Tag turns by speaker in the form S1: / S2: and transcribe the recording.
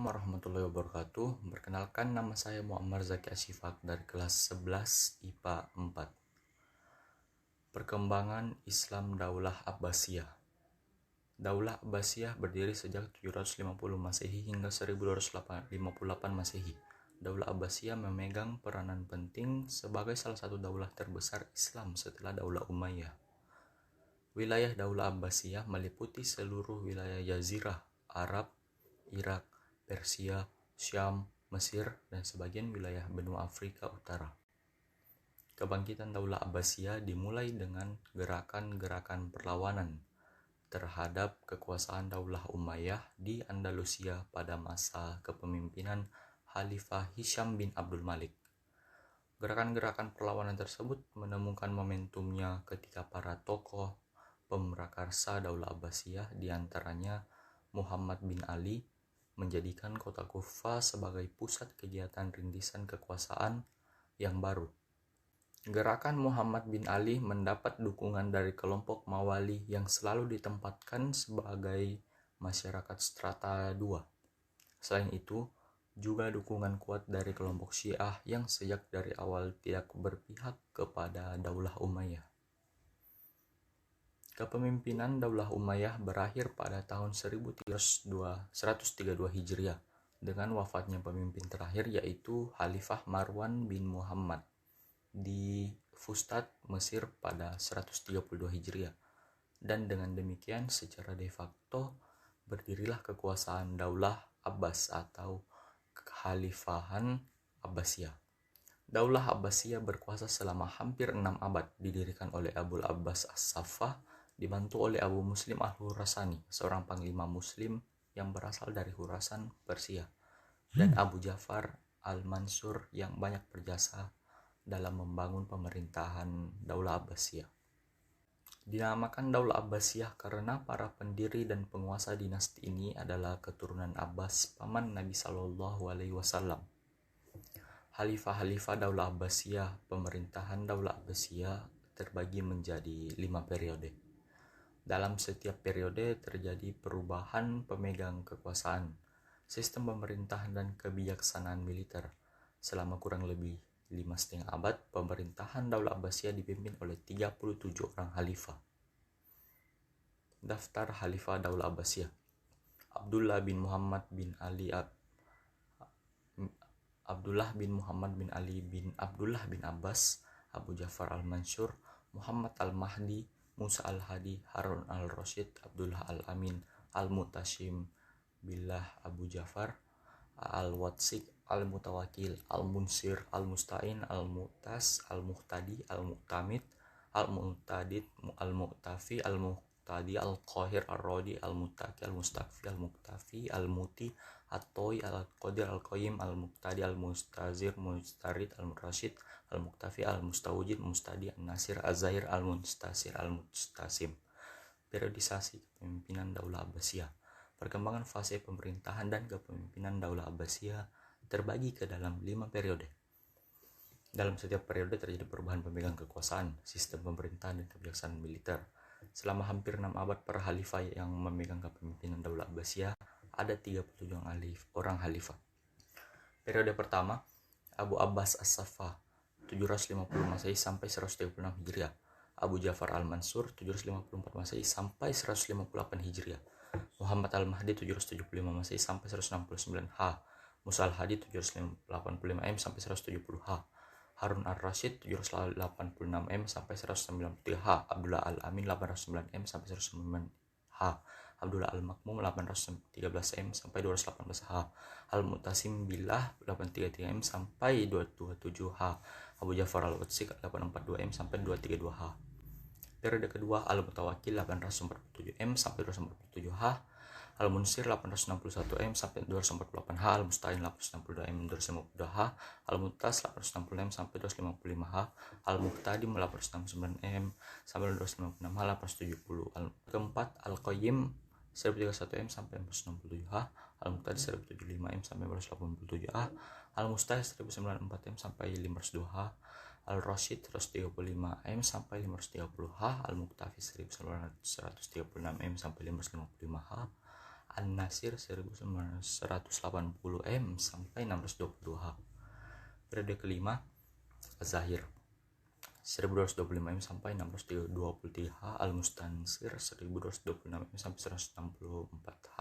S1: warahmatullahi wabarakatuh. Perkenalkan, nama saya Muammar Zaki Asyifaq dari kelas 11 IPA 4. Perkembangan Islam Daulah Abbasiyah. Daulah Abbasiyah berdiri sejak 750 Masehi hingga 1258 Masehi. Daulah Abbasiyah memegang peranan penting sebagai salah satu daulah terbesar Islam setelah Daulah Umayyah. Wilayah Daulah Abbasiyah meliputi seluruh wilayah Jazirah Arab, Irak, Persia, Syam, Mesir, dan sebagian wilayah benua Afrika Utara. Kebangkitan Daulah Abbasiyah dimulai dengan gerakan-gerakan perlawanan terhadap kekuasaan Daulah Umayyah di Andalusia pada masa kepemimpinan Khalifah Hisham bin Abdul Malik. Gerakan-gerakan perlawanan tersebut menemukan momentumnya ketika para tokoh pemrakarsa Daulah Abbasiyah, diantaranya Muhammad bin Ali, menjadikan kota Kufah sebagai pusat kegiatan rintisan kekuasaan yang baru. Gerakan Muhammad bin Ali mendapat dukungan dari kelompok Mawali yang selalu ditempatkan sebagai masyarakat strata 2. Selain itu, juga dukungan kuat dari kelompok Syiah yang sejak dari awal tidak berpihak kepada Daulah Umayyah. Kepemimpinan Daulah Umayyah berakhir pada tahun 1332 Hijriah dengan wafatnya pemimpin terakhir, yaitu Khalifah Marwan bin Muhammad di Fustat, Mesir pada 132 Hijriah. Dan dengan demikian secara de facto berdirilah kekuasaan Daulah Abbas atau Kekhalifahan Abbasiyah. Daulah Abbasiyah berkuasa selama hampir 6 abad, didirikan oleh Abul Abbas As-Saffah, dibantu oleh Abu Muslim Al-Khurasani, seorang panglima muslim yang berasal dari Khurasan, Persia, dan Abu Ja'far Al-Mansur yang banyak berjasa dalam membangun pemerintahan Daulah Abbasiyah. Dinamakan Daulah Abbasiyah karena para pendiri dan penguasa dinasti ini adalah keturunan Abbas, paman Nabi SAW. Khalifah-khalifah Daulah Abbasiyah. Pemerintahan Daulah Abbasiyah terbagi menjadi 5 periode. Dalam setiap periode terjadi perubahan pemegang kekuasaan, sistem pemerintahan dan kebijaksanaan militer. Selama kurang lebih 5,5 abad, pemerintahan Daulah Abbasiyah dipimpin oleh 37 orang khalifah. Daftar Khalifah Daulah Abbasiyah: Abdullah bin Muhammad bin Ali bin Abdullah bin Abbas, Abu Ja'far Al-Mansur, Muhammad Al-Mahdi, Musa Al-Hadi, Harun Al-Rasyid, Abdullah Al-Amin, Al-Mutasim Billah, Abu Ja'far Al-Watsiq, Al-Mutawakil, Al-Munsir, Al-Musta'in, Al-Mu'tas, Al-Muhtadi, Al-Mu'tamid, Al-Mu'tadid, Al-Mu'tafi, Al-Muhtadi, Al-Qahir, Al-Rodi, Al-Muttaqi, Al-Mustakfi, Al-Muktafi, Al-Muti, At-Toy, Al-Qadir, Al-Qayyim, Al-Muqtadi, Al-Mustazir, Mustarid, Al-Murashid, Al-Muktafi, Al-Mustawjid, Mustadi, Al-Nasir, Az-Zahir, Al-Mustasir, Al-Mustasim. Periodisasi kepemimpinan Daulah Abbasiyah. Perkembangan fase pemerintahan dan kepemimpinan Daulah Abbasiyah terbagi ke dalam 5 periode. Dalam setiap periode terjadi perubahan pemegang kekuasaan, sistem pemerintahan, dan kebijaksanaan militer. Selama hampir 6 abad, para khalifah yang memegang kepemimpinan Daulah Abbasiyah ada 37 orang khalifah. Periode pertama, Abu Abbas As-Saffah 750 Masehi sampai 136 Hijriah. Abu Ja'far Al-Mansur 754 Masehi sampai 158 Hijriah. Muhammad Al-Mahdi 775 Masehi sampai 169 H. Musa Al-Hadi 785 M sampai 170 H. Harun Ar-Rasyid 786 M sampai 193 H. Abdullah Al-Amin 809 M sampai 109 H. Abdullah Al-Makmum 813 M sampai 218 H. Al-Mutasim Billah 833 M sampai 227 H. Abu Ja'far Al-Watsiq 842 M sampai 232 H. Periode kedua, Al-Mutawakil 847 M sampai 247 H. Al-Munsir 861 M sampai 248 H. Al-Musta'in 862 M 252 H. Al-Mu'tas 860 M sampai 255 H. Al-Muqtadim 869 M sampai 256 H 870. Keempat, Al-Qayyim 1031 M sampai 467 H. Al-Muqtadi 1075 M sampai 487 H. Al-Mustahil 1094 M sampai 502 H. Al-Rasyid 135 M sampai 530 H. Al-Muktafi 1136 M sampai 555 H. An-Nasir 1980 M sampai 622H. Periode kelima Az-Zahir 1225 M sampai 623H. Al-Mustansir 1226 M sampai 164H.